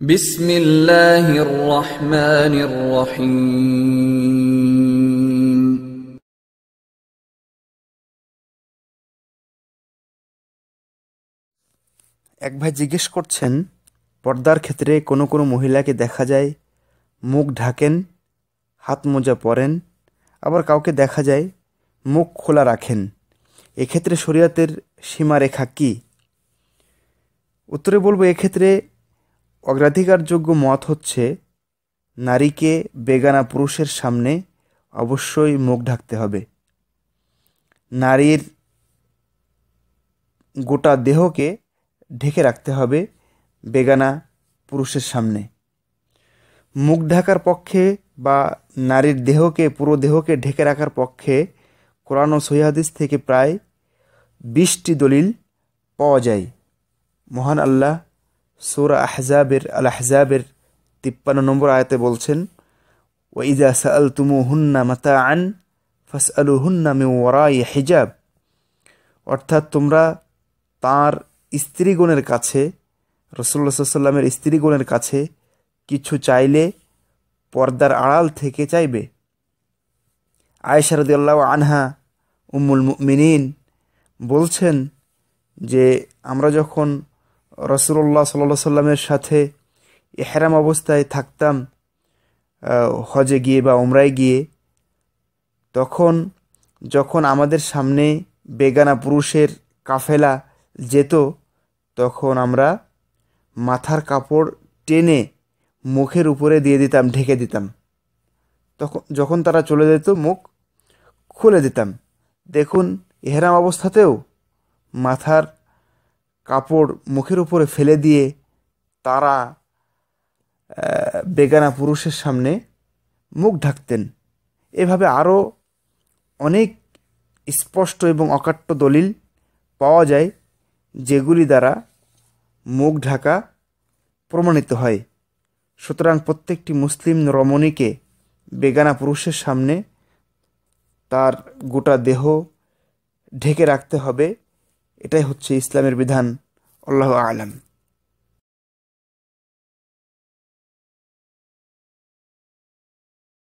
বিসমিল্লাহির রহমানির রহিম। এক ভাই জিজ্ঞেস করছেন, পর্দার ক্ষেত্রে কোনো কোনো মহিলাকে দেখা যায় মুখ ঢাকেন, হাত মোজা পরেন, আবার কাউকে দেখা যায় মুখ খোলা রাখেন। এক্ষেত্রে শরীয়তের সীমারেখা কী? উত্তরে বলবো, এক্ষেত্রে অগ্রাধিকারযোগ্য মত হচ্ছে নারীকে বেগানা পুরুষের সামনে অবশ্যই মুখ ঢাকতে হবে। নারীর গোটা দেহকে ঢেকে রাখতে হবে বেগানা পুরুষের সামনে। মুখ ঢাকার পক্ষে বা নারীর দেহকে, পুরো দেহকে ঢেকে রাখার পক্ষে কোরআন ও সহিহ হাদিস থেকে প্রায় 20টি দলিল পাওয়া যায়। মহান আল্লাহ সূরা আল আহজাবের 53 নম্বর আয়াতে বলছেন, ওয়াইযা সাআলতুমুহুন্না মাতাআন ফাসআলুহুন্না মিন ওয়ারাই হিজাব। অর্থাৎ তোমরা তাঁর স্ত্রীগণের কাছে, রাসূলুল্লাহ সাল্লাল্লাহু আলাইহি ওয়াসাল্লামের স্ত্রীগণের কাছে কিছু চাইলে পর্দার আড়াল থেকে চাইবে। আয়েশা রাদিয়াল্লাহু আনহা উম্মুল মুমিনিন বলছেন যে আমরা যখন রাসূলুল্লাহ সাল্লাল্লাহু আলাইহি ওয়াসাল্লামের সাথে ইহরাম অবস্থায় থাকতাম, হজে গিয়ে বা উমরায় গিয়ে, তখন যখন আমাদের সামনে বেগানা পুরুষের কাফেলা যেত, তখন আমরা মাথার কাপড় টেনে মুখের উপরে দিয়ে দিতাম, ঢেকে দিতাম। তখন যখন তারা চলে যেত, মুখ খুলে দিতাম। দেখুন, ইহরাম অবস্থাতেও মাথার কাপড় মুখের উপরে ফেলে দিয়ে তারা বেগানা পুরুষের সামনে মুখ ঢাকতেন। এভাবে আরও অনেক স্পষ্ট এবং অকাট্য দলিল পাওয়া যায় যেগুলি দ্বারা মুখ ঢাকা প্রমাণিত হয়। সুতরাং প্রত্যেকটি মুসলিম রমণীকে বেগানা পুরুষের সামনে তার গোটা দেহ ঢেকে রাখতে হবে। এটাই হচ্ছে ইসলামের বিধান। আল্লাহু আ'লাম।